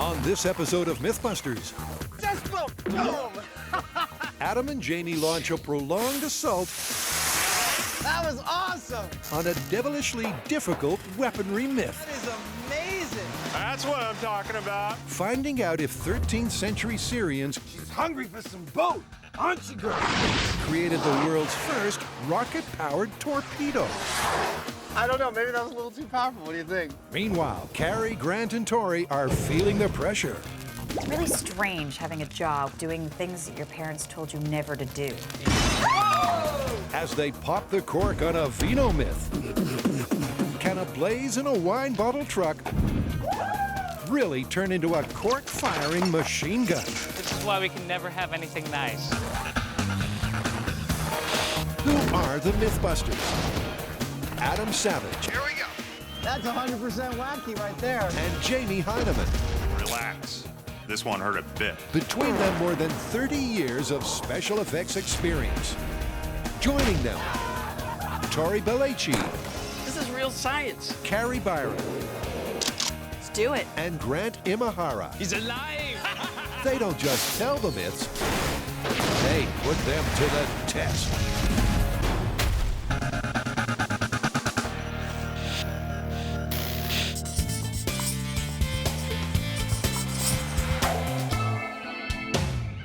On this episode of MythBusters, Just boom! Adam and Jamie launch a prolonged assault That was awesome! on a devilishly difficult weaponry myth, That is amazing! That's what I'm talking about. finding out if 13th century Syrians She's hungry for some boat, aren't you, girl? created the world's first rocket-powered torpedo. I don't know, maybe that was a little too powerful. What do you think? Meanwhile, Carrie, Grant, and Tori are feeling the pressure. It's really strange having a job doing things that your parents told you never to do. As they pop the cork on a vino myth. Can a blaze in a wine bottle truck really turn into a cork-firing machine gun? This is why we can never have anything nice. Who are the MythBusters? Adam Savage Here we go. That's 100% wacky right there. and Jamie Hyneman. Relax. This one hurt a bit. Between them, more than 30 years of special effects experience. Joining them, Tori Belleci, This is real science. Carrie Byron, Let's do it. and Grant Imahara. He's alive! They don't just tell the myths, they put them to the test.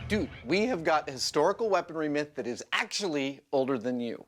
Dude, we have got a historical weaponry myth that is actually older than you.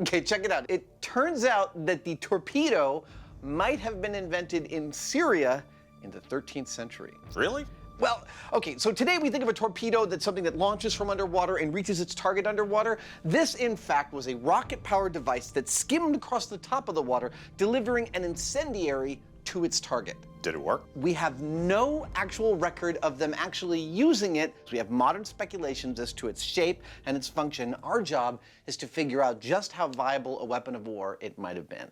Okay, check it out. It turns out that the torpedo might have been invented in Syria in the 13th century. Really? Well, okay, so today we think of a torpedo that's something that launches from underwater and reaches its target underwater. This, in fact, was a rocket-powered device that skimmed across the top of the water, delivering an incendiary to its target. Did it work? We have no actual record of them actually using it. We have modern speculations as to its shape and its function. Our job is to figure out just how viable a weapon of war it might have been.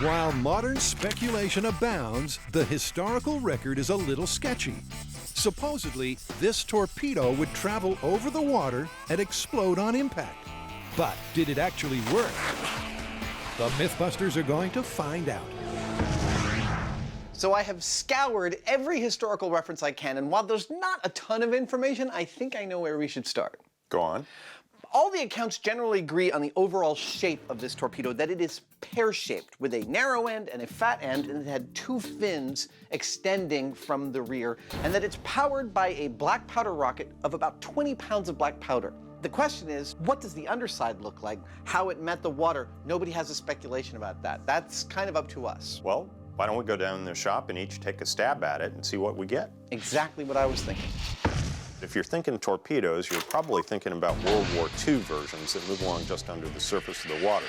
While modern speculation abounds, the historical record is a little sketchy. Supposedly, this torpedo would travel over the water and explode on impact. But did it actually work? The MythBusters are going to find out. So I have scoured every historical reference I can, and while there's not a ton of information, I think I know where we should start. Go on. All the accounts generally agree on the overall shape of this torpedo, that it is pear-shaped with a narrow end and a fat end, and it had two fins extending from the rear, and that it's powered by a black powder rocket of about 20 pounds of black powder. The question is, what does the underside look like? How it met the water? Nobody has a speculation about that. That's kind of up to us. Well, why don't we go down in the shop and each take a stab at it and see what we get? Exactly what I was thinking. If you're thinking torpedoes, you're probably thinking about World War II versions that move along just under the surface of the water,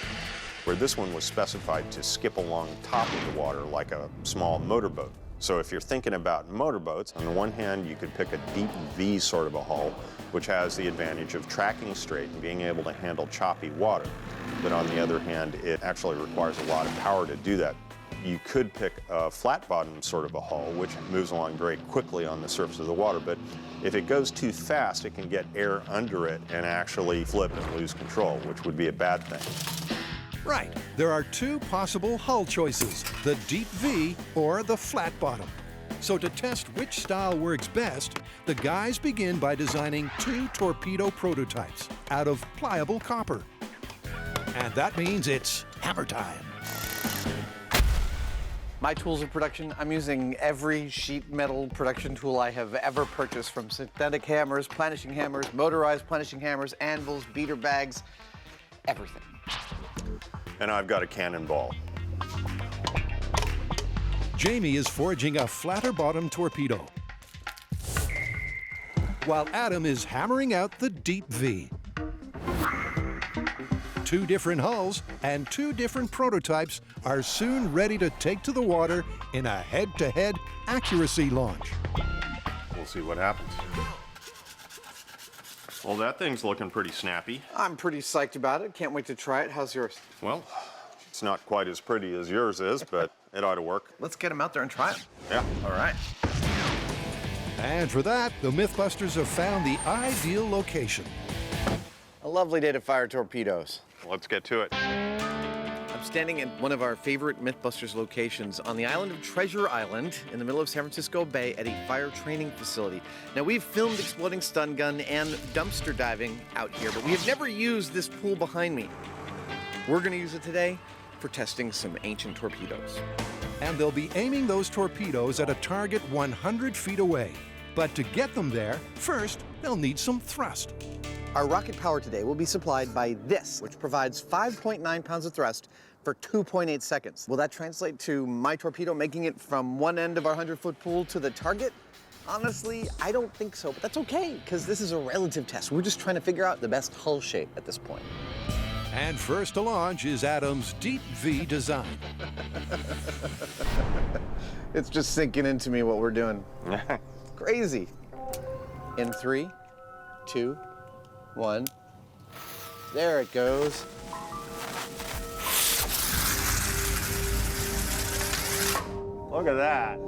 where this one was specified to skip along top of the water like a small motorboat. So if you're thinking about motorboats, on the one hand, you could pick a deep V sort of a hull, which has the advantage of tracking straight and being able to handle choppy water. But on the other hand, it actually requires a lot of power to do that. You could pick a flat bottom sort of a hull, which moves along very quickly on the surface of the water, but if it goes too fast, it can get air under it and actually flip and lose control, which would be a bad thing. Right, there are two possible hull choices, the deep V or the flat bottom. So to test which style works best, the guys begin by designing two torpedo prototypes out of pliable copper. And that means it's hammer time. My tools of production, I'm using every sheet metal production tool I have ever purchased, from synthetic hammers, planishing hammers, motorized planishing hammers, anvils, beater bags, everything. And I've got a cannonball. Jamie is forging a flatter bottom torpedo, while Adam is hammering out the deep V. Two different hulls and two different prototypes are soon ready to take to the water in a head-to-head accuracy launch. We'll see what happens. Well, that thing's looking pretty snappy. I'm pretty psyched about it. Can't wait to try it. How's yours? Well, it's not quite as pretty as yours is, but it ought to work. Let's get them out there and try them. Yeah. All right. And for that, the MythBusters have found the ideal location. A lovely day to fire torpedoes. Let's get to it. I'm I'm standing at one of our favorite MythBusters locations on the island of Treasure Island in the middle of San Francisco Bay at a fire training facility. Now, we've filmed exploding stun gun and dumpster diving out here, but we have never used this pool behind me. We're going to use it today for testing some ancient torpedoes. And they'll be aiming those torpedoes at a target 100 feet away. But to get them there, first, they'll need some thrust. Our rocket power today will be supplied by this, which provides 5.9 pounds of thrust for 2.8 seconds. Will that translate to my torpedo making it from one end of our 100-foot pool to the target? Honestly, I don't think so, but that's okay, because this is a relative test. We're just trying to figure out the best hull shape at this point. And first to launch is Adam's Deep V design. It's just sinking into me what we're doing. Crazy. In 3, 2, 1. There it goes. Look at that.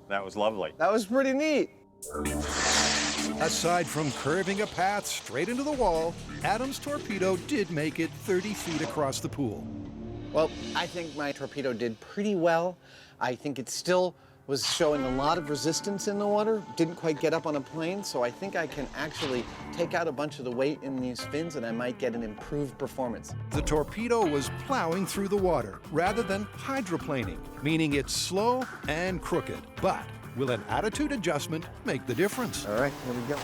That was lovely. That was pretty neat. Aside from curving a path straight into the wall, Adam's torpedo did make it 30 feet across the pool. Well, I think my torpedo did pretty well. I think it still was showing a lot of resistance in the water, didn't quite get up on a plane, so I think I can actually take out a bunch of the weight in these fins and I might get an improved performance. The torpedo was plowing through the water rather than hydroplaning, meaning it's slow and crooked. But will an attitude adjustment make the difference? All right, here we go.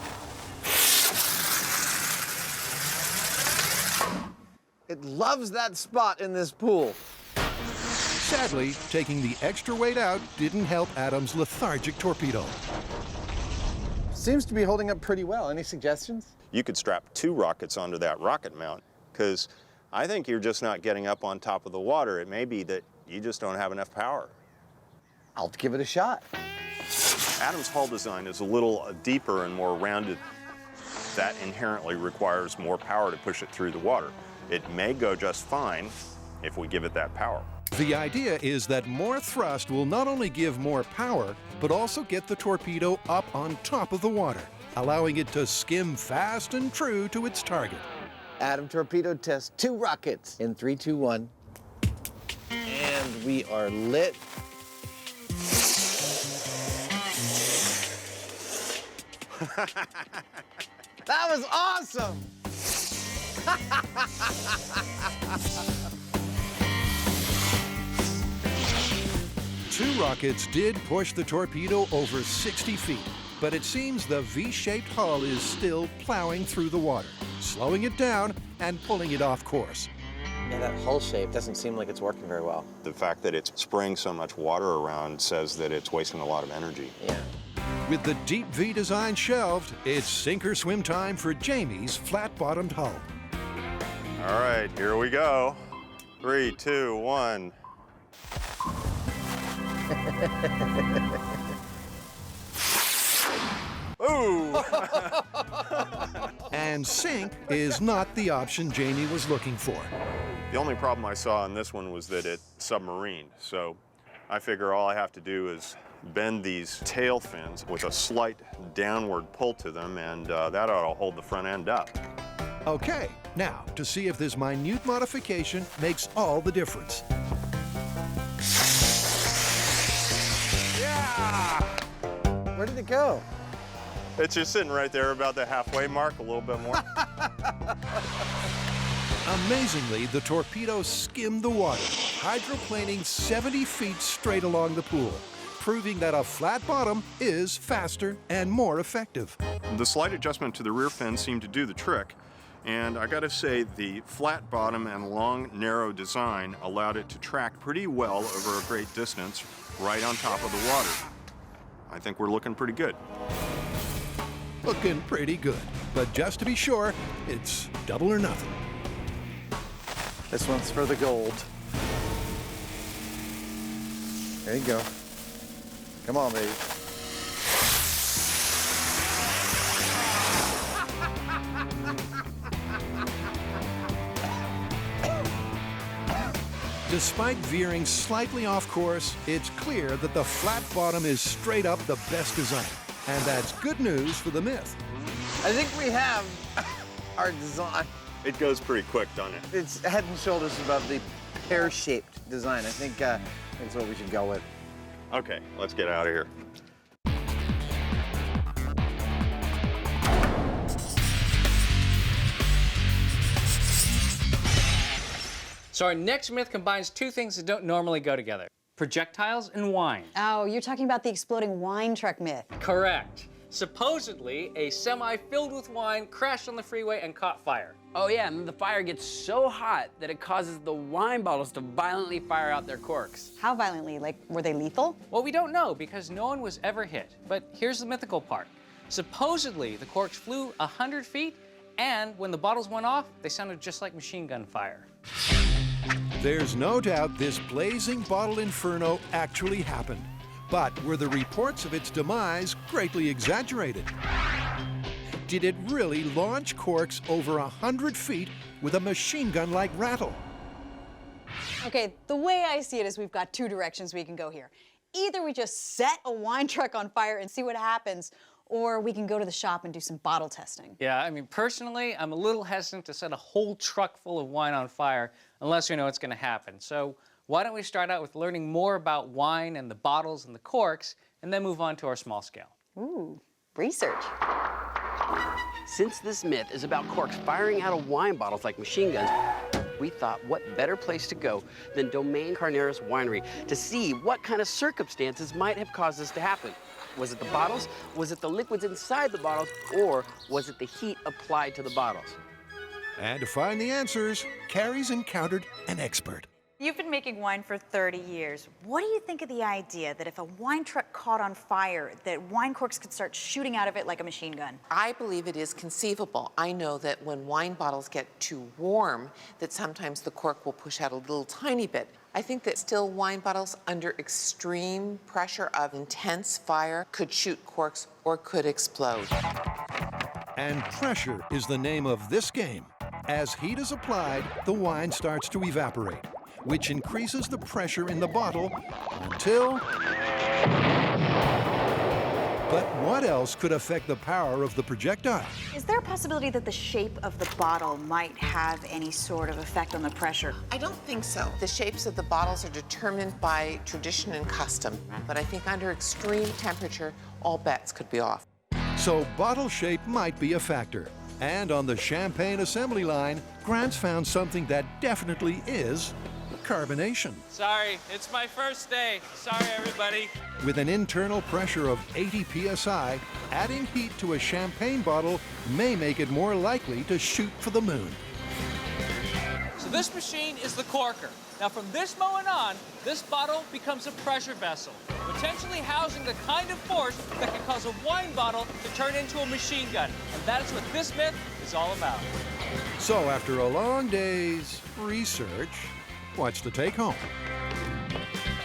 It loves that spot in this pool. Sadly, taking the extra weight out didn't help Adam's lethargic torpedo. Seems to be holding up pretty well. Any suggestions? You could strap 2 rockets onto that rocket mount, because I think you're just not getting up on top of the water. It may be that you just don't have enough power. I'll give it a shot. Adam's hull design is a little deeper and more rounded. That inherently requires more power to push it through the water. It may go just fine if we give it that power. The idea is that more thrust will not only give more power, but also get the torpedo up on top of the water, allowing it to skim fast and true to its target. Adam torpedo test 2 rockets in 3, 2, 1. And we are lit. That was awesome! 2 rockets did push the torpedo over 60 feet, but it seems the V-shaped hull is still plowing through the water, slowing it down and pulling it off course. Yeah, that hull shape doesn't seem like it's working very well. The fact that it's spraying so much water around says that it's wasting a lot of energy. Yeah. With the Deep V design shelved, it's sink or swim time for Jamie's flat-bottomed hull. All right, here we go. 3, 2, 1. Ooh! And sink is not the option Jamie was looking for. The only problem I saw on this one was that it submarined. So I figure all I have to do is bend these tail fins with a slight downward pull to them, and that ought to hold the front end up. Okay, now to see if this minute modification makes all the difference. Yeah! Where did it go? It's just sitting right there about the halfway mark, a little bit more. Amazingly, the torpedo skimmed the water, hydroplaning 70 feet straight along the pool, proving that a flat bottom is faster and more effective. The slight adjustment to the rear fin seemed to do the trick, and I gotta say the flat bottom and long, narrow design allowed it to track pretty well over a great distance right on top of the water. I think we're looking pretty good. Looking pretty good, but just to be sure, it's double or nothing. This one's for the gold. There you go. Come on, baby. Despite veering slightly off course, it's clear that the flat bottom is straight up the best design. And that's good news for the myth. I think we have our design. It goes pretty quick, doesn't it? It's head and shoulders above the pear-shaped design. I think that's what we should go with. Okay, let's get out of here. So our next myth combines two things that don't normally go together: projectiles and wine. Oh, you're talking about the exploding wine truck myth. Correct. Supposedly, a semi filled with wine crashed on the freeway and caught fire. Oh yeah, and the fire gets so hot that it causes the wine bottles to violently fire out their corks. How violently? Like, were they lethal? Well, we don't know because no one was ever hit. But here's the mythical part. Supposedly, the corks flew 100 feet, and when the bottles went off, they sounded just like machine gun fire. There's no doubt this blazing bottle inferno actually happened. But were the reports of its demise greatly exaggerated? Did it really launch corks over 100 feet with a machine gun-like rattle? Okay, the way I see it is we've got two directions we can go here. Either we just set a wine truck on fire and see what happens, or we can go to the shop and do some bottle testing. Yeah, I mean, personally, I'm a little hesitant to set a whole truck full of wine on fire unless we know what's going to happen. So why don't we start out with learning more about wine and the bottles and the corks, and then move on to our small scale. Ooh, research. Since this myth is about corks firing out of wine bottles like machine guns, we thought what better place to go than Domaine Carneros Winery to see what kind of circumstances might have caused this to happen. Was it the bottles? Was it the liquids inside the bottles? Or was it the heat applied to the bottles? And to find the answers, Carrie's encountered an expert. You've been making wine for 30 years. What do you think of the idea that if a wine truck caught on fire, that wine corks could start shooting out of it like a machine gun? I believe it is conceivable. I know that when wine bottles get too warm, that sometimes the cork will push out a little tiny bit. I think that still wine bottles under extreme pressure of intense fire could shoot corks or could explode. And pressure is the name of this game. As heat is applied, the wine starts to evaporate, which increases the pressure in the bottle until... But what else could affect the power of the projectile? Is there a possibility that the shape of the bottle might have any sort of effect on the pressure? I don't think so. The shapes of the bottles are determined by tradition and custom, but I think under extreme temperature, all bets could be off. So bottle shape might be a factor. And on the champagne assembly line, Grant's found something that definitely is carbonation. Sorry, it's my first day. Sorry, everybody. With an internal pressure of 80 psi, adding heat to a champagne bottle may make it more likely to shoot for the moon. So this machine is the corker. Now from this moment on, this bottle becomes a pressure vessel, potentially housing the kind of force that can cause a wine bottle to turn into a machine gun. And that is what this myth is all about. So after a long day's research, what's the take home?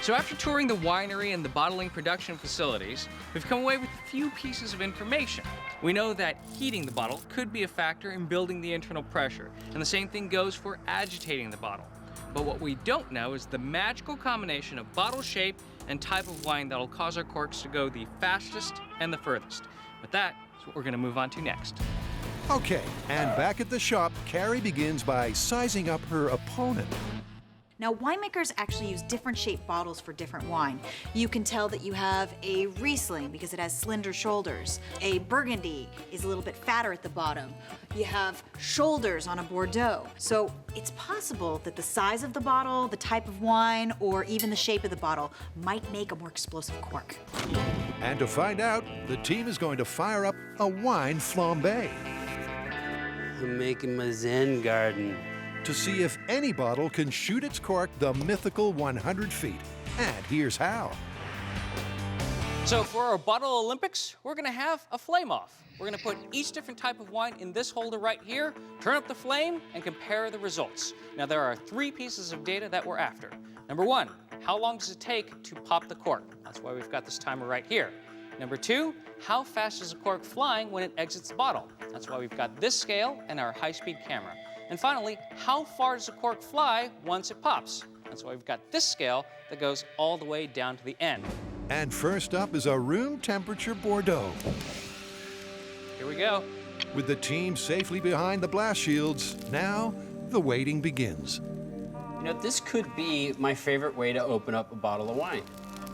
So after touring the winery and the bottling production facilities, we've come away with a few pieces of information. We know that heating the bottle could be a factor in building the internal pressure, and the same thing goes for agitating the bottle. But what we don't know is the magical combination of bottle shape and type of wine that'll cause our corks to go the fastest and the furthest. But that is what we're going to move on to next. Okay, and back at the shop, Carrie begins by sizing up her opponent. Now, winemakers actually use different shaped bottles for different wine. You can tell that you have a Riesling because it has slender shoulders. A Burgundy is a little bit fatter at the bottom. You have shoulders on a Bordeaux. So it's possible that the size of the bottle, the type of wine, or even the shape of the bottle might make a more explosive cork. And to find out, the team is going to fire up a wine flambé I'm making my Zen garden. to see if any bottle can shoot its cork the mythical 100 feet. And here's how. So for our bottle Olympics, we're gonna have a flame off. We're gonna put each different type of wine in this holder right here, turn up the flame, and compare the results. Now there are 3 pieces of data that we're after. Number 1, how long does it take to pop the cork? That's why we've got this timer right here. Number 2, how fast is the cork flying when it exits the bottle? That's why we've got this scale and our high-speed camera. And finally, how far does the cork fly once it pops? That's why we've got this scale that goes all the way down to the end. And first up is a room temperature Bordeaux. Here we go. With the team safely behind the blast shields, now the waiting begins. You know, this could be my favorite way to open up a bottle of wine.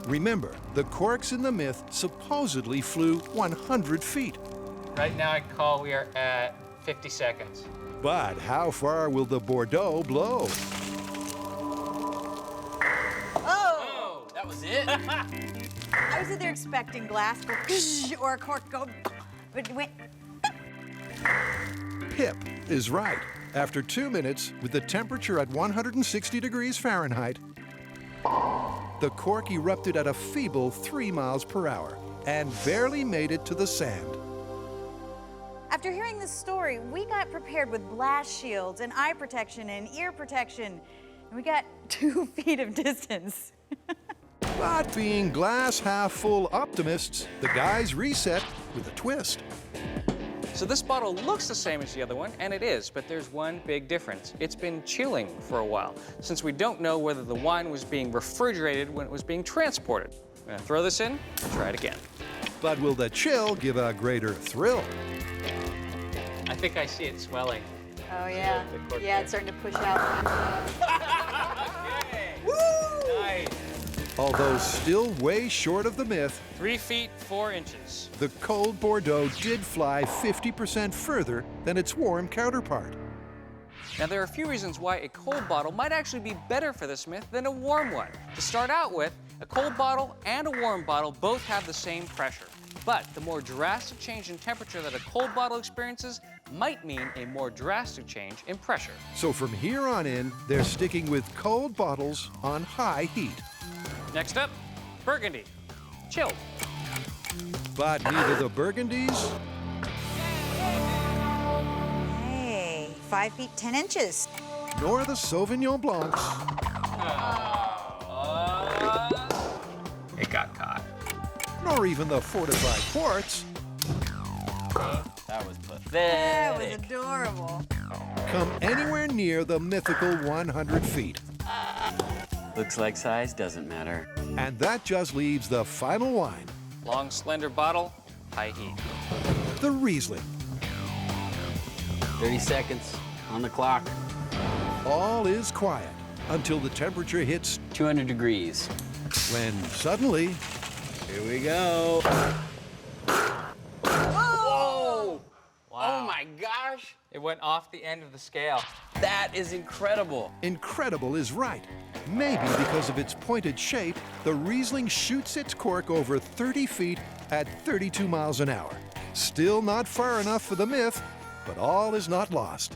Remember, the corks in the myth supposedly flew 100 feet. Right now I call we are at 50 seconds. But how far will the Bordeaux blow? Oh, that was it? I was either expecting glass go or a cork go, but it went. Pip is right. After 2 minutes, with the temperature at 160 degrees Fahrenheit, the cork erupted at a feeble 3 miles per hour and barely made it to the sand. After hearing this story, we got prepared with blast shields and eye protection and ear protection, and we got 2 feet of distance. But being glass half full optimists, the guys reset with a twist. So this bottle looks the same as the other one, and it is, but there's one big difference. It's been chilling for a while, since we don't know whether the wine was being refrigerated when it was being transported. I'm gonna throw this in and try it again. But will the chill give a greater thrill? I think I see it swelling. Oh, yeah. Yeah, it's starting to push out. Okay. Woo! Nice. Although still way short of the myth, 3 feet 4 inches. the cold Bordeaux did fly 50% further than its warm counterpart. Now, there are a few reasons why a cold bottle might actually be better for this myth than a warm one. To start out with, a cold bottle and a warm bottle both have the same pressure. But the more drastic change in temperature that a cold bottle experiences might mean a more drastic change in pressure. So from here on in, they're sticking with cold bottles on high heat. Next up, Burgundy. Chilled. But neither the Burgundies Hey, 5 feet 10 inches. nor the Sauvignon Blancs It got caught. nor even the fortified quartz That was pathetic. That was adorable. come anywhere near the mythical 100 feet. Looks like size doesn't matter. And that just leaves the final wine, Long, slender bottle, high heat. the Riesling. 30 seconds on the clock. All is quiet until the temperature hits 200 degrees. when suddenly, Here we go. Whoa! Wow. Oh my gosh! It went off the end of the scale. That is incredible. incredible is right. Maybe because of its pointed shape, the Riesling shoots its cork over 30 feet at 32 miles an hour. Still not far enough for the myth, but all is not lost.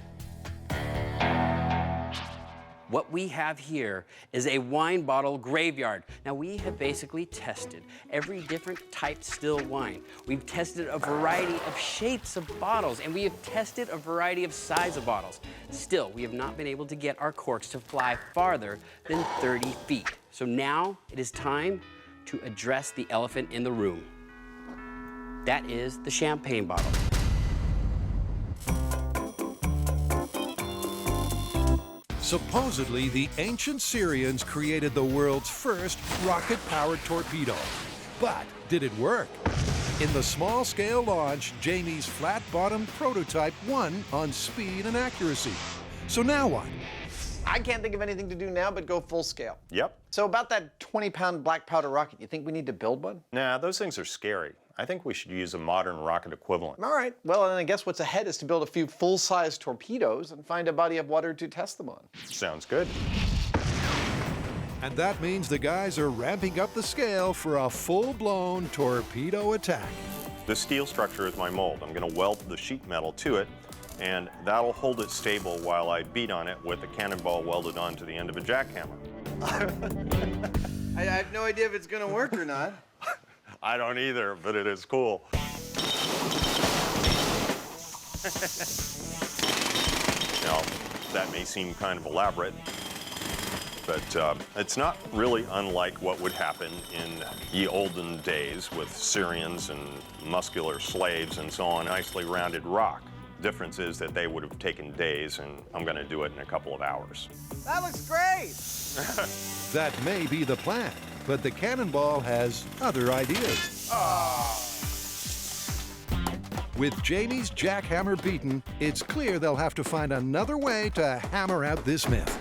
What we have here is a wine bottle graveyard. Now, we have basically tested every different type still wine. We've tested a variety of shapes of bottles, and we have tested a variety of size of bottles. Still, we have not been able to get our corks to fly farther than 30 feet. So now it is time to address the elephant in the room. That is the champagne bottle. Supposedly, the ancient Syrians created the world's first rocket-powered torpedo. But did it work? In the small-scale launch, Jamie's flat-bottomed prototype won on speed and accuracy. So now what? I can't think of anything to do now but go full scale. Yep. So about that 20-pound black powder rocket, you think we need to build one? Nah, those things are scary. I think we should use a modern rocket equivalent. All right. Well, then I guess what's ahead is to build a few full-size torpedoes and find a body of water to test them on. Sounds good. And that means the guys are ramping up the scale for a full-blown torpedo attack. This steel structure is my mold. I'm going to weld the sheet metal to it, and that'll hold it stable while I beat on it with a cannonball welded onto the end of a jackhammer. I have no idea if it's going to work or not. I don't either, but it is cool. Now, that may seem kind of elaborate, but it's not really unlike what would happen in ye olden days with Syrians and muscular slaves and so on, nicely rounded rock. Difference is that they would have taken days, and I'm going to do it in a couple of hours. That looks great. That may be the plan, but the cannonball has other ideas. With Jamie's jackhammer beaten, it's clear they'll have to find another way to hammer out this myth.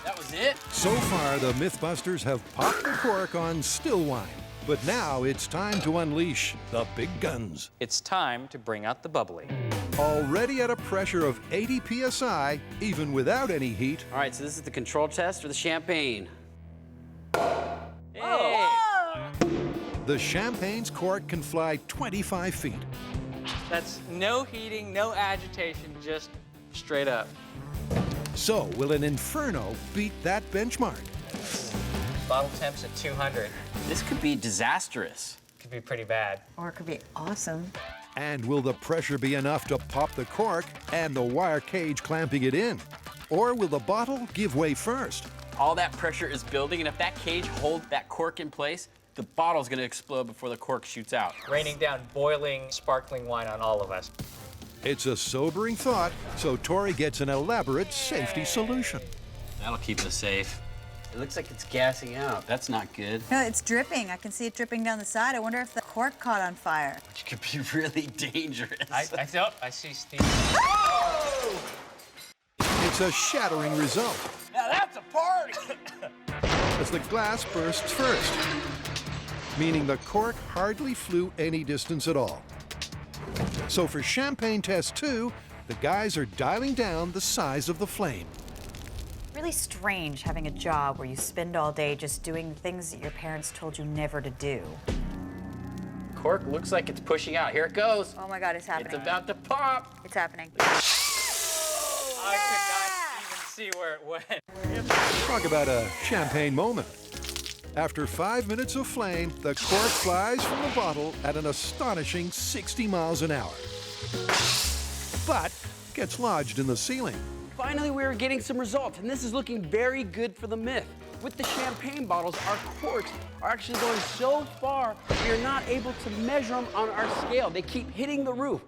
That was it? So far, the Mythbusters have popped the cork on still wine. But now it's time to unleash the big guns. It's time to bring out the bubbly. Already at a pressure of 80 psi, even without any heat, All right, so this is the control test for the champagne. the champagne's cork can fly 25 feet. That's no heating, no agitation, just straight up. So, will an Inferno beat that benchmark? Bottle temps at 200. This could be disastrous. Could be pretty bad. Or it could be awesome. And will the pressure be enough to pop the cork and the wire cage clamping it in? Or will the bottle give way first? All that pressure is building, and if that cage holds that cork in place, the bottle's gonna explode before the cork shoots out. Raining down boiling, sparkling wine on all of us. It's a sobering thought, so Tori gets an elaborate safety solution. That'll keep us safe. It looks like it's gassing out. That's not good. No, it's dripping. I can see it dripping down the side. I wonder if the cork caught on fire. Which could be really dangerous. I see steam. It's a shattering result, Now that's a party! as the glass bursts first, meaning the cork hardly flew any distance at all. So for Champagne Test 2, the guys are dialing down the size of the flame. Really strange having a job where you spend all day just doing things that your parents told you never to do. Cork looks like it's pushing out. Here it goes. Oh my God, it's happening. It's about to pop. It's happening. I could not even see where it went. Talk about a champagne moment. After 5 minutes of flame, the cork flies from the bottle at an astonishing 60 miles an hour. But gets lodged in the ceiling. Finally, we are getting some results, and this is looking very good for the myth. With the champagne bottles, our corks are actually going so far, we are not able to measure them on our scale. They keep hitting the roof.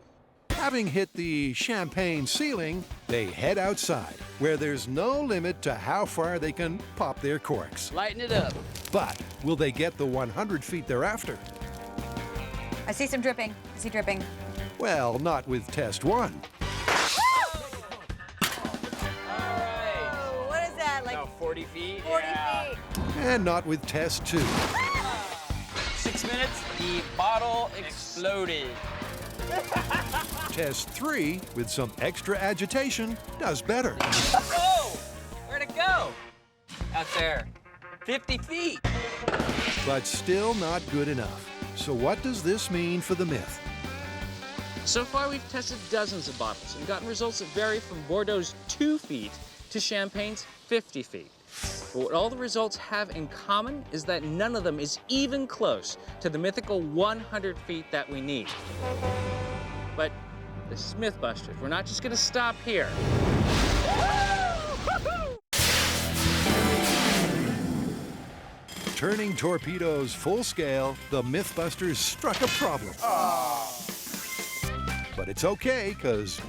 Having hit the champagne ceiling, they head outside, where there's no limit to how far they can pop their corks. Lighten it up. But will they get the 100 feet thereafter? I see some dripping. I see dripping. Well, not with Test 1. Oh, what is that? Like About 40 feet. 40 feet. And not with Test 2. 6 minutes, the bottle exploded. Test 3, with some extra agitation, does better. Oh! Where'd it go? Out there. 50 feet. But still not good enough. So what does this mean for the myth? So far, we've tested dozens of bottles and gotten results that vary from Bordeaux's 2 feet to Champagne's 50 feet. But what all the results have in common is that none of them is even close to the mythical 100 feet that we need. But this is MythBusters. We're not just gonna stop here. Turning torpedoes full scale, the MythBusters struck a problem. But it's okay, because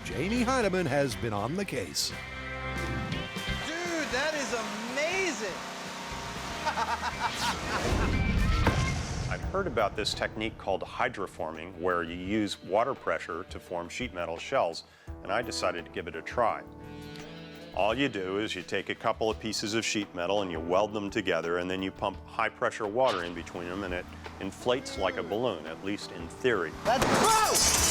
Jamie Hyneman has been on the case. Dude, that is amazing! I'd heard about this technique called hydroforming, where you use water pressure to form sheet metal shells, and I decided to give it a try. All you do is you take a couple of pieces of sheet metal and you weld them together, and then you pump high pressure water in between them, and it inflates like a balloon, at least in theory. That's gross!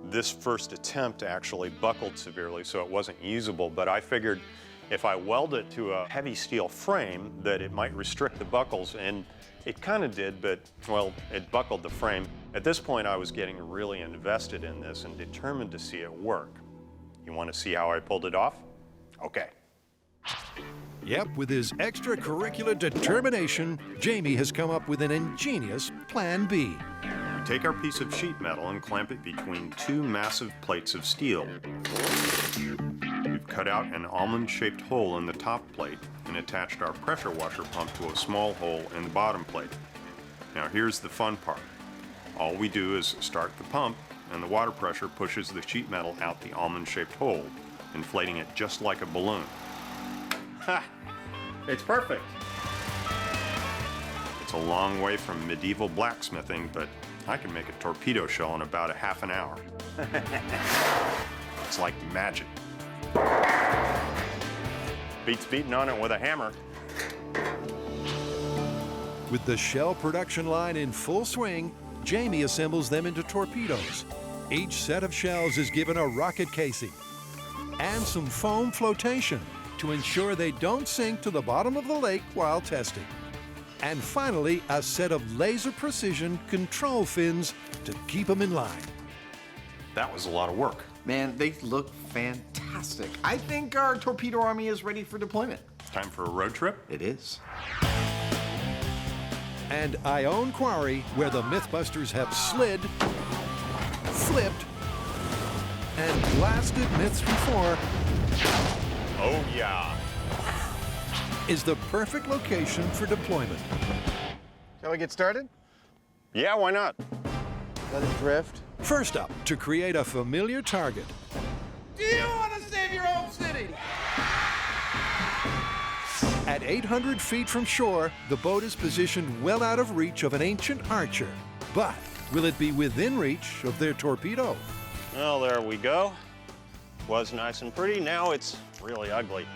This first attempt actually buckled severely, so it wasn't usable, but I figured if I weld it to a heavy steel frame that it might restrict the buckles, and it kind of did, but, well, it buckled the frame. At this point, I was getting really invested in this and determined to see it work. You want to see how I pulled it off? Okay. Yep, with his extracurricular determination, Jamie has come up with an ingenious Plan B. Take our piece of sheet metal and clamp it between two massive plates of steel. We've cut out an almond-shaped hole in the top plate and attached our pressure washer pump to a small hole in the bottom plate. Now here's the fun part. All we do is start the pump, and the water pressure pushes the sheet metal out the almond-shaped hole. inflating it just like a balloon. Ha! It's perfect. It's a long way from medieval blacksmithing, but I can make a torpedo shell in about a half an hour. It's like magic. Beats beating on it with a hammer. With the shell production line in full swing, Jamie assembles them into torpedoes. Each set of shells is given a rocket casing and some foam flotation to ensure they don't sink to the bottom of the lake while testing. And finally, a set of laser precision control fins to keep them in line. That was a lot of work. Man, they look fantastic. I think our torpedo army is ready for deployment. Time for a road trip? It is. And Ione Quarry, where the MythBusters have slid, flipped, and blasted myths before, Oh, yeah. is the perfect location for deployment. Shall we get started? Yeah, why not? Let it drift. First up, to create a familiar target, Do you want to save your own city? at 800 feet from shore, the boat is positioned well out of reach of an ancient archer. But will it be within reach of their torpedo? Well, there we go. Was nice and pretty, now it's really ugly.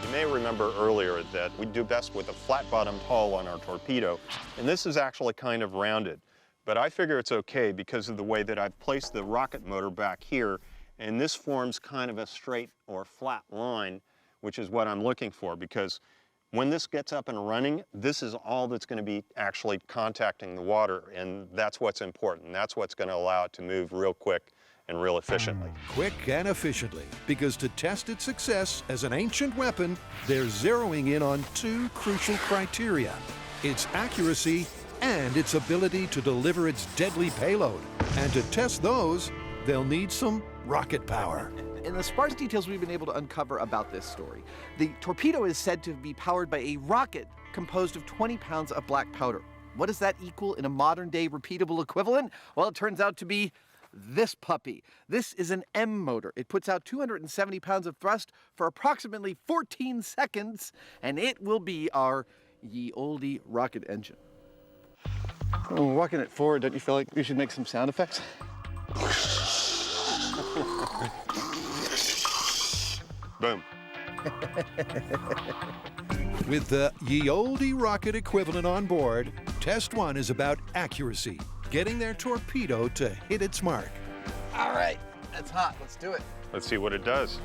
You may remember earlier that we do best with a flat-bottomed hull on our torpedo, and this is actually kind of rounded. But I figure it's okay because of the way that I've placed the rocket motor back here, and this forms kind of a straight or flat line, which is what I'm looking for, because when this gets up and running, this is all that's going to be actually contacting the water, and that's what's important. That's what's going to allow it to move real quick and real efficiently. Quick and efficiently, because to test its success as an ancient weapon, they're zeroing in on two crucial criteria: its accuracy and its ability to deliver its deadly payload. And to test those, they'll need some rocket power. In the sparse details we've been able to uncover about this story, the torpedo is said to be powered by a rocket composed of 20 pounds of black powder. What does that equal in a modern-day repeatable equivalent? Well, it turns out to be this puppy. This is an M motor. It puts out 270 pounds of thrust for approximately 14 seconds, and it will be our ye olde rocket engine. When we're walking it forward, don't you feel like we should make some sound effects? Boom. With the ye olde rocket equivalent on board, test one is about accuracy, getting their torpedo to hit its mark. All right, that's hot. Let's do it. Let's see what it does.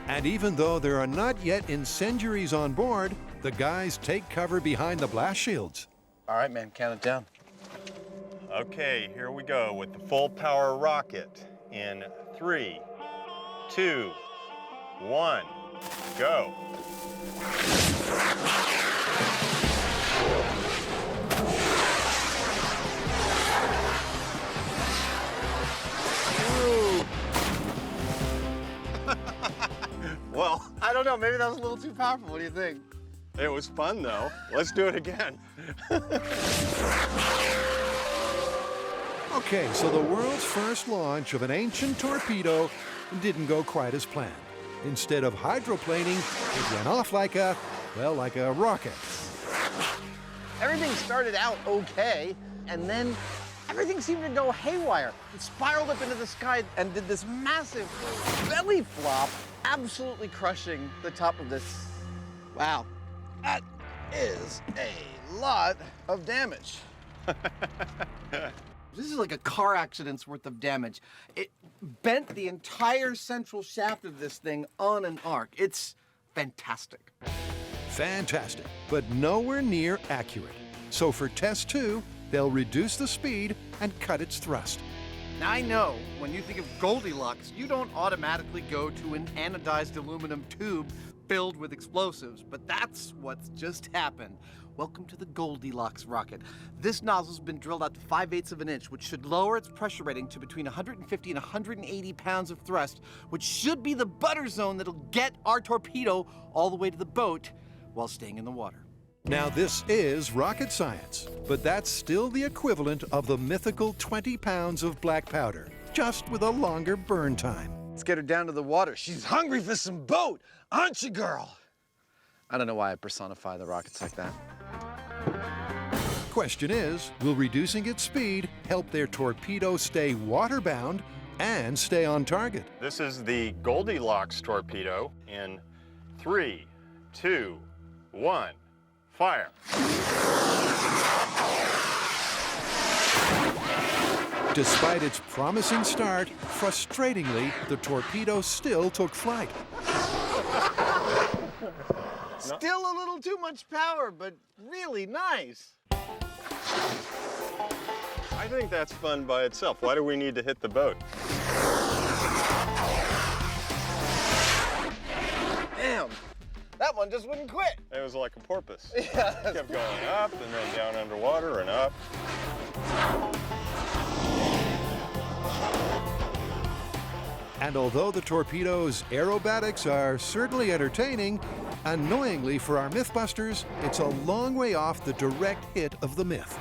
And even though there are not yet incendiaries on board, the guys take cover behind the blast shields. All right, man, count it down. Okay, here we go with the full power rocket in 3, 2, 1, go. Well, I don't know, maybe that was a little too powerful. What do you think? it was fun though. Let's do it again. Okay, so the world's first launch of an ancient torpedo didn't go quite as planned. Instead of hydroplaning, it went off like a rocket. Everything started out okay, and then everything seemed to go haywire. It spiraled up into the sky and did this massive belly flop, absolutely crushing the top of this. Wow, that is a lot of damage. This is like a car accident's worth of damage. It bent the entire central shaft of this thing on an arc. It's fantastic. Fantastic, but nowhere near accurate. So for test two, they'll reduce the speed and cut its thrust. Now I know when you think of Goldilocks, you don't automatically go to an anodized aluminum tube filled with explosives, but that's what's just happened. Welcome to the Goldilocks rocket. This nozzle's been drilled out to 5/8 of an inch, which should lower its pressure rating to between 150 and 180 pounds of thrust, which should be the butter zone that'll get our torpedo all the way to the boat while staying in the water. Now this is rocket science, but that's still the equivalent of the mythical 20 pounds of black powder, just with a longer burn time. Let's get her down to the water. She's hungry for some boat, aren't you, girl? I don't know why I personify the rockets like that. Question is, will reducing its speed help their torpedo stay waterbound and stay on target? This is the Goldilocks torpedo in 3, 2, 1, fire. Despite its promising start, frustratingly, the torpedo still took flight. Still a little too much power, but really nice. I think that's fun by itself. Why do we need to hit the boat? Damn, that one just wouldn't quit. It was like a porpoise. Yeah. It kept going up and then down underwater and up. And although the torpedo's aerobatics are certainly entertaining, annoyingly for our MythBusters, it's a long way off the direct hit of the myth.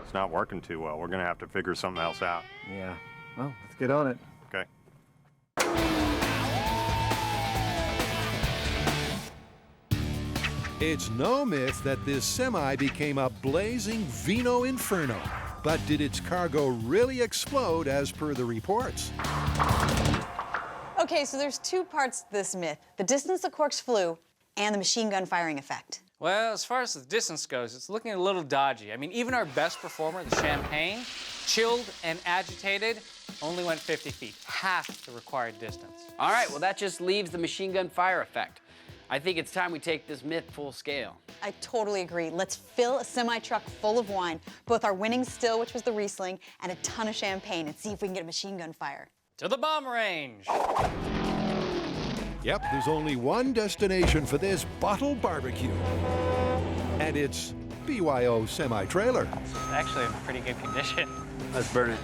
It's not working too well. We're going to have to figure something else out. Yeah, well, let's get on it. Okay. It's no myth that this semi became a blazing vino inferno. But did its cargo really explode as per the reports? Okay, so there's two parts to this myth: the distance the corks flew and the machine gun firing effect. Well, as far as the distance goes, it's looking a little dodgy. I mean, even our best performer, the Champagne, chilled and agitated, only went 50 feet, half the required distance. All right, well, that just leaves the machine gun fire effect. I think it's time we take this myth full scale. I totally agree. Let's fill a semi-truck full of wine, both our winning still, which was the Riesling, and a ton of champagne, and see if we can get a machine gun fire. To the bomb range. Yep, there's only one destination for this bottle barbecue. And it's BYO semi-trailer. It's actually in pretty good condition. Let's burn it.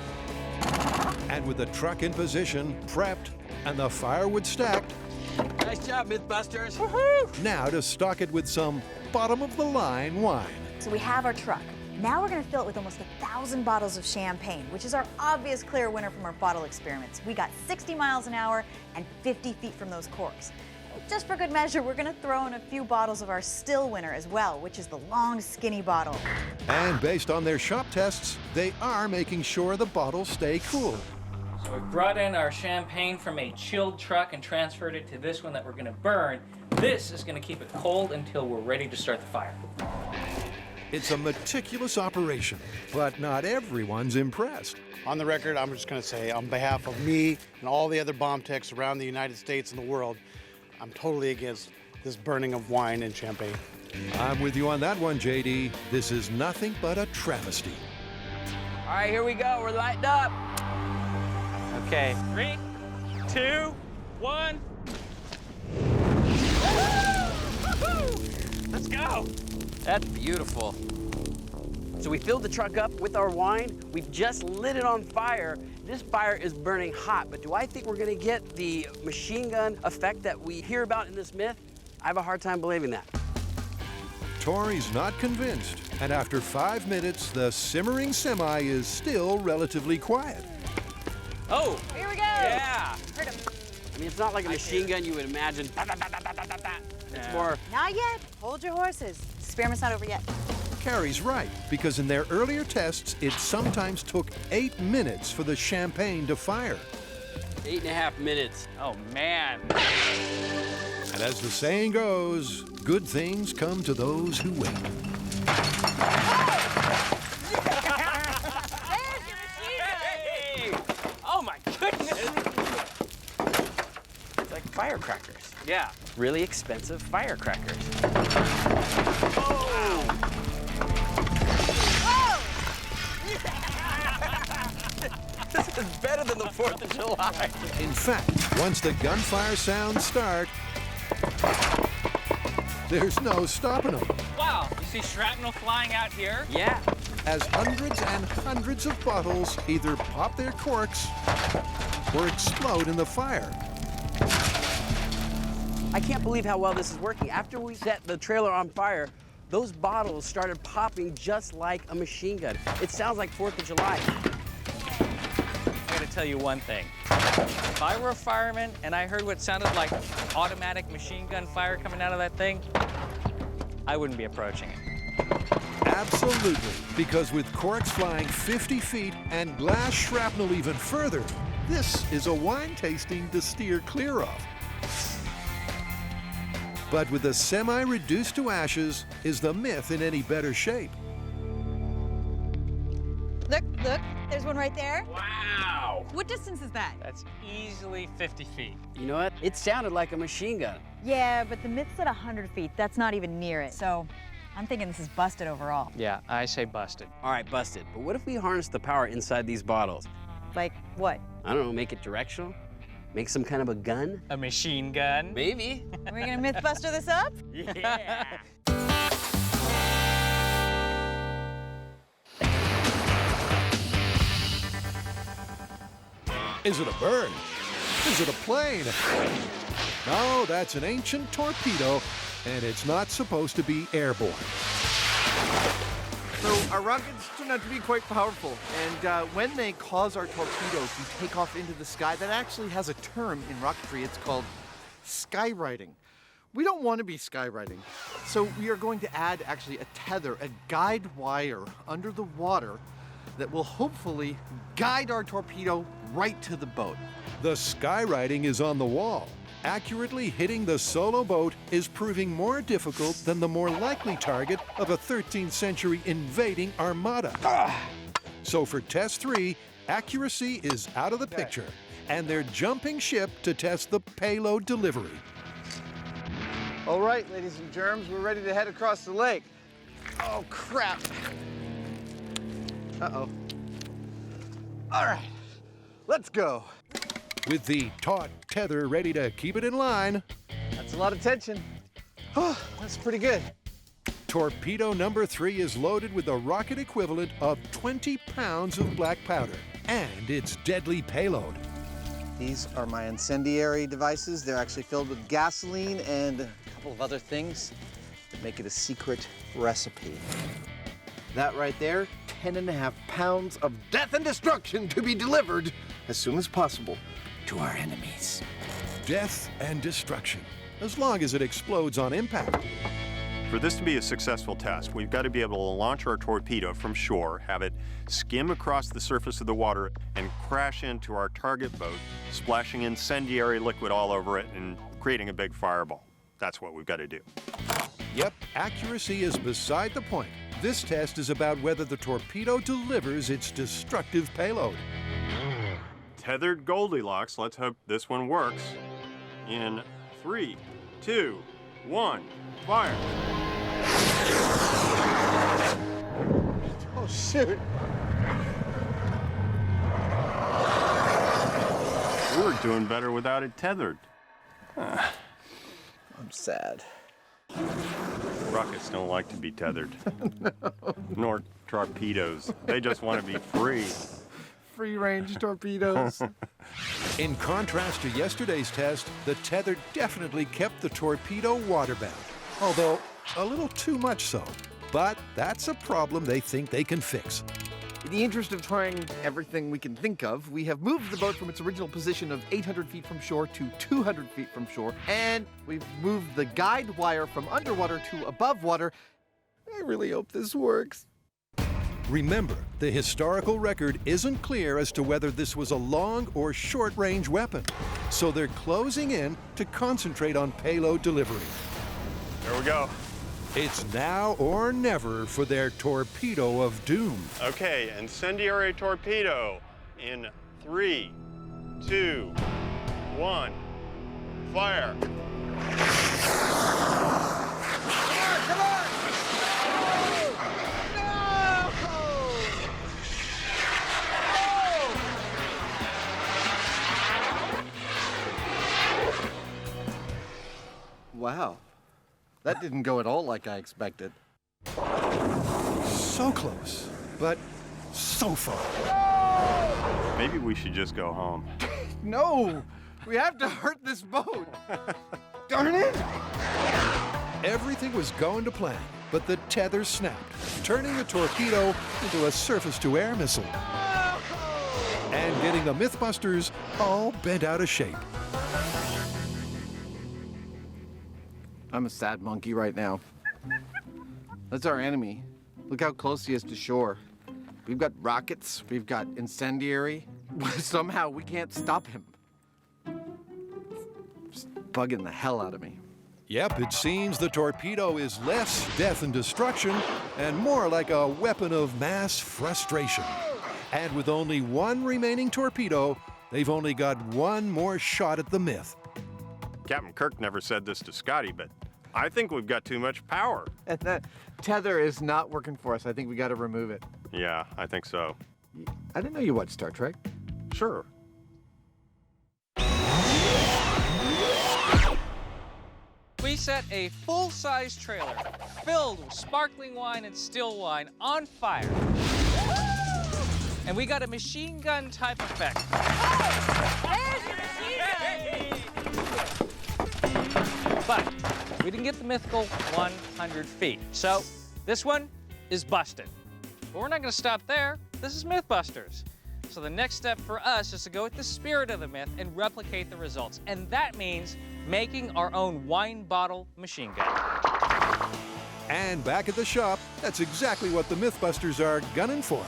And with the truck in position, prepped, and the firewood stacked, Nice job, MythBusters. now to stock it with some bottom-of-the-line wine. So we have our truck. Now we're gonna fill it with almost 1,000 bottles of champagne, which is our obvious clear winner from our bottle experiments. We got 60 miles an hour and 50 feet from those corks. Just for good measure, we're gonna throw in a few bottles of our still winner as well, which is the long, skinny bottle. And based on their shop tests, they are making sure the bottles stay cool. So we brought in our champagne from a chilled truck and transferred it to this one that we're gonna burn. This is gonna keep it cold until we're ready to start the fire. It's a meticulous operation, but not everyone's impressed. On the record, I'm just going to say, on behalf of me and all the other bomb techs around the United States and the world, I'm totally against this burning of wine and champagne. I'm with you on that one, JD. This is nothing but a travesty. All right, here we go. We're lighting up. Okay, 3, 2, 1. Let's go. That's beautiful. So we filled the truck up with our wine. We've just lit it on fire. This fire is burning hot, but do I think we're gonna get the machine gun effect that we hear about in this myth? I have a hard time believing that. Tori's not convinced, and after 5 minutes, the simmering semi is still relatively quiet. Oh, Here we go. yeah. Heard him. I mean, it's not like a machine gun you would imagine. It's more, Not yet. Hold your horses. Experiment's not over yet. Carrie's right, because in their earlier tests, it sometimes took 8 minutes for the champagne to fire. 8.5 minutes. Oh, man. And as the saying goes, good things come to those who wait. Hey! Oh, my goodness. It's like firecrackers. Yeah. Really expensive firecrackers. This is better than the 4th of July. In fact, once the gunfire sounds start, there's no stopping them. Wow, you see shrapnel flying out here? Yeah. As hundreds and hundreds of bottles either pop their corks or explode in the fire. I can't believe how well this is working. After we set the trailer on fire, those bottles started popping just like a machine gun. It sounds like 4th of July. I gotta tell you one thing. If I were a fireman and I heard what sounded like automatic machine gun fire coming out of that thing, I wouldn't be approaching it. Absolutely, because with corks flying 50 feet and glass shrapnel even further, this is a wine tasting to steer clear of. But with the semi reduced to ashes, is the myth in any better shape? Look, there's one right there. Wow! What distance is that? That's easily 50 feet. You know what? It sounded like a machine gun. Yeah, but the myth's at 100 feet. That's not even near it. So I'm thinking this is busted overall. Yeah, I say busted. All right, busted. But what if we harness the power inside these bottles? Like what? I don't know, make it directional? Make some kind of a gun? A machine gun? Maybe. Are we gonna MythBuster this up? Yeah. Is it a bird? Is it a plane? No, that's an ancient torpedo, and it's not supposed to be airborne. So our rockets turn out to be quite powerful, and when they cause our torpedo to take off into the sky, that actually has a term in rocketry. It's called skywriting. We don't want to be skywriting, so we are going to add actually a tether, a guide wire under the water that will hopefully guide our torpedo right to the boat. The skywriting is on the wall. Accurately hitting the solo boat is proving more difficult than the more likely target of a 13th century invading armada. So for test 3, accuracy is out of the picture, and they're jumping ship to test the payload delivery. All right, ladies and germs, we're ready to head across the lake. Oh, crap. Uh-oh. All right, let's go. With the taut tether ready to keep it in line, That's a lot of tension. Oh, that's pretty good. torpedo number 3 is loaded with the rocket equivalent of 20 pounds of black powder and its deadly payload. These are my incendiary devices. They're actually filled with gasoline and a couple of other things that make it a secret recipe. That right there, 10.5 pounds of death and destruction to be delivered as soon as possible to our enemies. Death and destruction, as long as it explodes on impact. For this to be a successful test, we've got to be able to launch our torpedo from shore, have it skim across the surface of the water, and crash into our target boat, splashing incendiary liquid all over it and creating a big fireball. That's what we've got to do. Yep, accuracy is beside the point. This test is about whether the torpedo delivers its destructive payload. Tethered Goldilocks, let's hope this one works. In 3, 2, 1, fire. Oh, shoot. We were doing better without it tethered. I'm sad. Rockets don't like to be tethered. No. Nor torpedoes. They just want to be free. Free-range torpedoes. In contrast to yesterday's test, the tether definitely kept the torpedo waterbound, although a little too much so. But that's a problem they think they can fix. In the interest of trying everything we can think of, we have moved the boat from its original position of 800 feet from shore to 200 feet from shore, and we've moved the guide wire from underwater to above water. I really hope this works. Remember, the historical record isn't clear as to whether this was a long or short-range weapon, so they're closing in to concentrate on payload delivery. There we go. It's now or never for their torpedo of doom. Okay, incendiary torpedo in 3, 2, 1, fire. Come on! Wow. That didn't go at all like I expected. So close, but so far. Maybe we should just go home. No! We have to hurt this boat! Darn it! Everything was going to plan, but the tether snapped, turning the torpedo into a surface-to-air missile. and getting the MythBusters all bent out of shape. I'm a sad monkey right now. That's our enemy. Look how close he is to shore. We've got rockets, we've got incendiary. Somehow we can't stop him. Just bugging the hell out of me. Yep, it seems the torpedo is less death and destruction and more like a weapon of mass frustration. And with only one remaining torpedo, they've only got one more shot at the myth. Captain Kirk never said this to Scotty, but I think we've got too much power. And that tether is not working for us. I think we got to remove it. Yeah, I think so. I didn't know you watched Star Trek. Sure. We set a full-size trailer filled with sparkling wine and still wine on fire. And we got a machine gun type effect. But we didn't get the mythical 100 feet. So this one is busted. But we're not gonna stop there. This is MythBusters. So the next step for us is to go with the spirit of the myth and replicate the results. And that means making our own wine bottle machine gun. And back at the shop, that's exactly what the MythBusters are gunning for.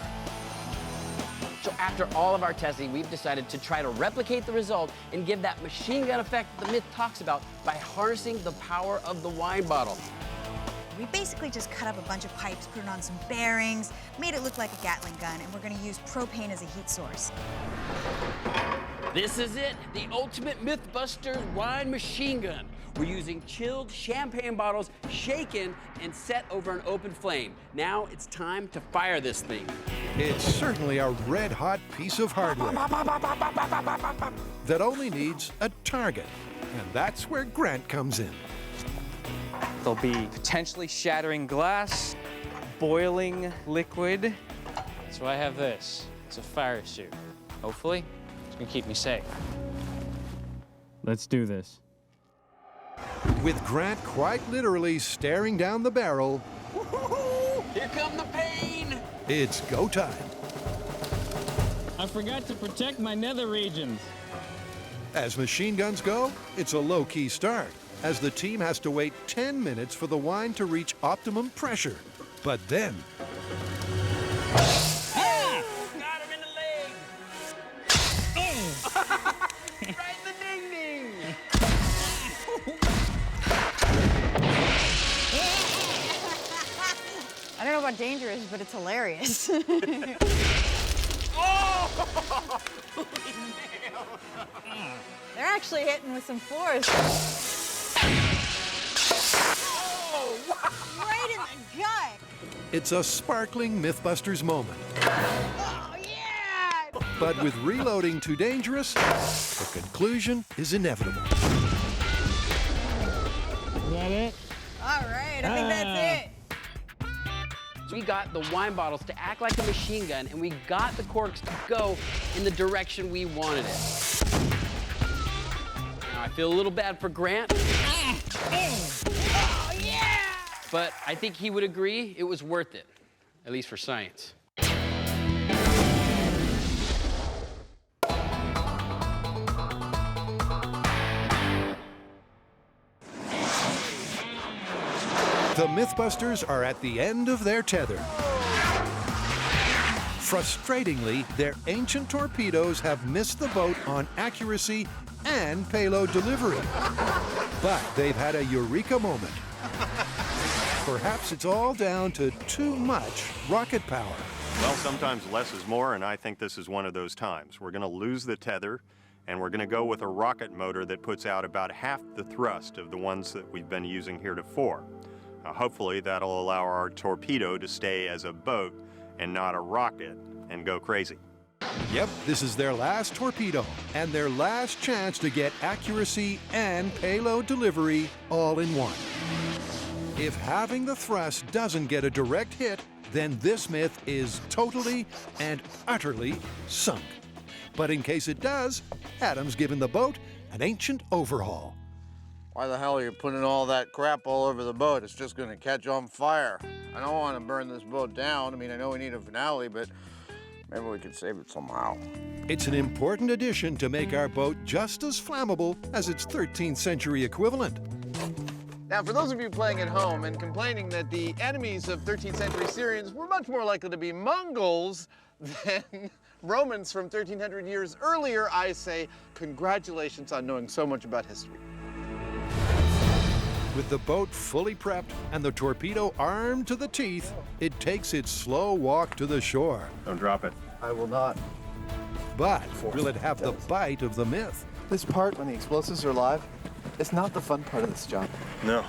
So after all of our testing, we've decided to try to replicate the result and give that machine gun effect the myth talks about by harnessing the power of the wine bottle. We basically just cut up a bunch of pipes, put it on some bearings, made it look like a Gatling gun, and we're gonna use propane as a heat source. This is it, the ultimate MythBusters wine machine gun. We're using chilled champagne bottles, shaken and set over an open flame. Now it's time to fire this thing. It's certainly a red-hot piece of hardware that only needs a target. And that's where Grant comes in. There'll be potentially shattering glass, boiling liquid. So I have this. It's a fire suit. Hopefully, it's gonna keep me safe. Let's do this. With Grant quite literally staring down the barrel, Here come the pain! it's go time. I forgot to protect my nether regions. As machine guns go, it's a low-key start, as the team has to wait 10 minutes for the wine to reach optimum pressure. But then, Ah! Got him in the leg! Right in the ding-ding! I don't know about dangerous, but it's hilarious. Oh! They're actually hitting with some force. Right in the gut. it's a sparkling MythBusters moment. Oh, yeah! But with reloading too dangerous, the conclusion is inevitable. Is that it? All right, I think that's it. We got the wine bottles to act like a machine gun, and we got the corks to go in the direction we wanted it. Now, I feel a little bad for Grant. Oh, yeah! But I think he would agree it was worth it, at least for science. The MythBusters are at the end of their tether. Frustratingly, their ancient torpedoes have missed the boat on accuracy and payload delivery. But they've had a eureka moment. Perhaps it's all down to too much rocket power. Well, sometimes less is more, and I think this is one of those times. We're going to lose the tether, and we're going to go with a rocket motor that puts out about half the thrust of the ones that we've been using heretofore. Hopefully, that'll allow our torpedo to stay as a boat and not a rocket and go crazy. Yep, this is their last torpedo and their last chance to get accuracy and payload delivery all in one. If having the thrust doesn't get a direct hit, then this myth is totally and utterly sunk. But in case it does, Adam's given the boat an ancient overhaul. Why the hell are you putting all that crap all over the boat? It's just gonna catch on fire. I don't want to burn this boat down. I mean, I know we need a finale, but Maybe we could save it somehow. It's an important addition to make our boat just as flammable as its 13th century equivalent. Now, for those of you playing at home and complaining that the enemies of 13th century Syrians were much more likely to be Mongols than Romans from 1300 years earlier, I say congratulations on knowing so much about history. With the boat fully prepped and the torpedo armed to the teeth, it takes its slow walk to the shore. Don't drop it. I will not. But will it have the bite of the myth? This part, when the explosives are live, is not the fun part of this job. No.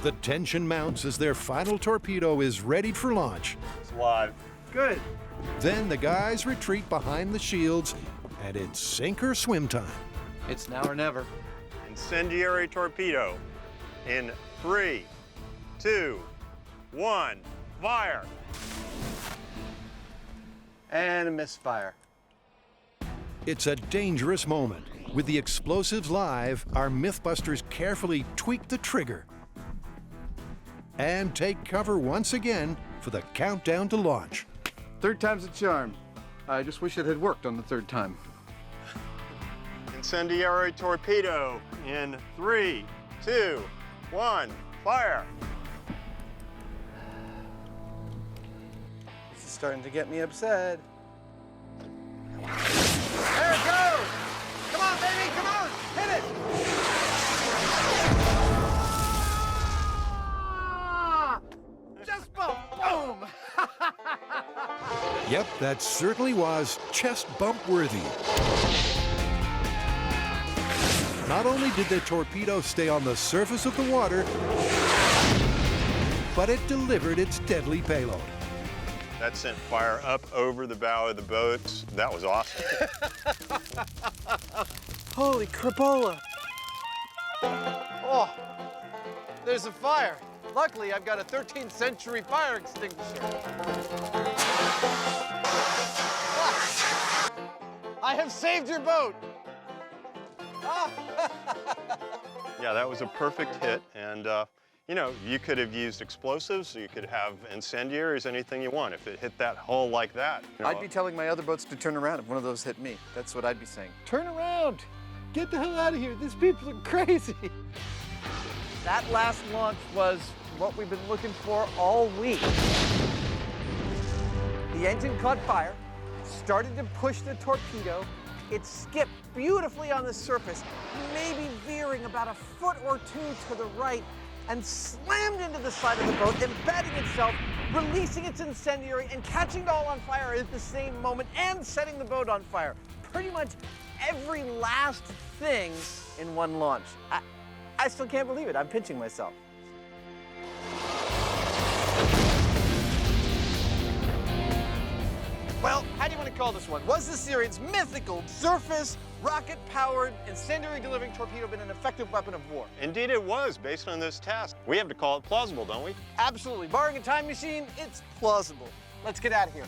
The tension mounts as their final torpedo is ready for launch. It's live. Good. Then the guys retreat behind the shields, and it's sink or swim time. It's now or never. Incendiary torpedo in 3, 2, 1, fire. And a misfire. It's a dangerous moment. With the explosives live, our MythBusters carefully tweak the trigger and take cover once again for the countdown to launch. Third time's a charm. I just wish it had worked on the third time. Incendiary torpedo in 3, 2, 1, fire. This is starting to get me upset. There it goes! Come on, baby, come on! Hit it! Just boom! Yep, that certainly was chest bump worthy. Not only did the torpedo stay on the surface of the water, but it delivered its deadly payload. That sent fire up over the bow of the boat. That was awesome. Holy crapola! Oh, there's a fire. Luckily, I've got a 13th century fire extinguisher. I have saved your boat. Yeah, that was a perfect hit. And, you know, you could have used explosives, you could have incendiaries, anything you want. If it hit that hull like that. You know, I'd be telling my other boats to turn around if one of those hit me. That's what I'd be saying. Turn around! Get the hell out of here. These people are crazy. That last launch was what we've been looking for all week. The engine caught fire, started to push the torpedo. It skipped beautifully on the surface, maybe veering about a foot or two to the right, and slammed into the side of the boat, embedding itself, releasing its incendiary, and catching it all on fire at the same moment, and setting the boat on fire. Pretty much every last thing in one launch. I still can't believe it. I'm pinching myself. Well, how do you want to call this one? Was the Syrians' mythical surface rocket-powered incendiary-delivering torpedo been an effective weapon of war? Indeed it was, based on this test. We have to call it plausible, don't we? Absolutely. Barring a time machine, it's plausible. Let's get out of here.